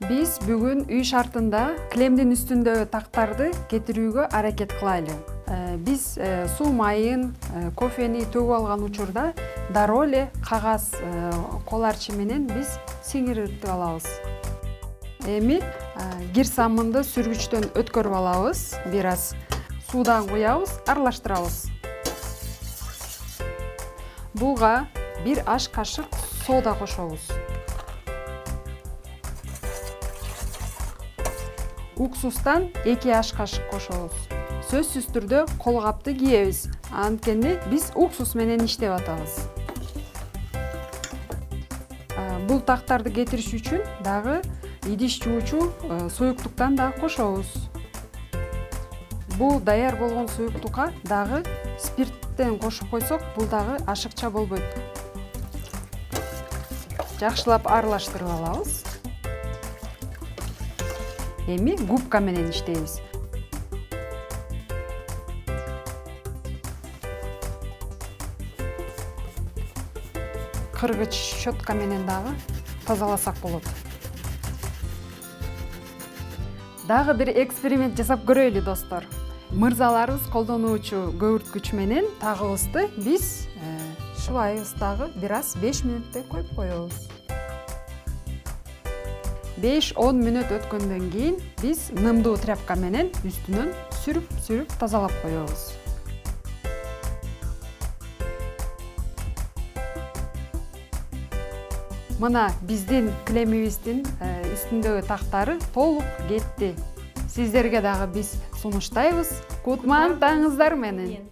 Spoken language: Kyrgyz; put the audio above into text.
Биз бүгүн үй шартында килемдин үстүндөгү тактарды кетирүүгө аракет кылайлы. Биз суу майын, кофени төгүп алган учурда дароо эле кагаз кол арчы менен биз сиңиртип алабыз. Эми кир самынды сүргүчтөн өткөрүп алабыз. Бир аз суудан куябыз, аралаштырабыз. Буга 1 аш кашык сода кошобуз. Уксустан 2 аш кашык кошобуз. Сөзсүз түрдө колгапты кийебиз. Анткени биз уксус менен иштеп атабыз. Бул тактарды кетириш үчүн дагы идиш жуучу суюктуктан да кошобуз. Бул даяр болгон суюктукка дагы спирттен кошуп койсок, бул дагы ашыкча болбойт. Жакшылап аралаштырып алабыз. Эми губка менен иштейбиз. Кыргыч щетка менен дагы тазаласак болот. Дагы бир эксперимент жасап көрөйлү, достор. Мырзаларыбыз колдонуучу көбүрткүч менен тагыбызды биз шыбайбыз, дагы бир аз 5 мүнөттөй коюп коебуз. 5-10 мүнөт өткөндөн кийин биз нымдуу тряпка менен үстүнөн сүрүп тазалап коебуз. Мына биздин килемибиздин үстүндөгү тактары толук кетти. Сиздерге дагы биз сунуштайбыз. Кутман таңыңыздар менен.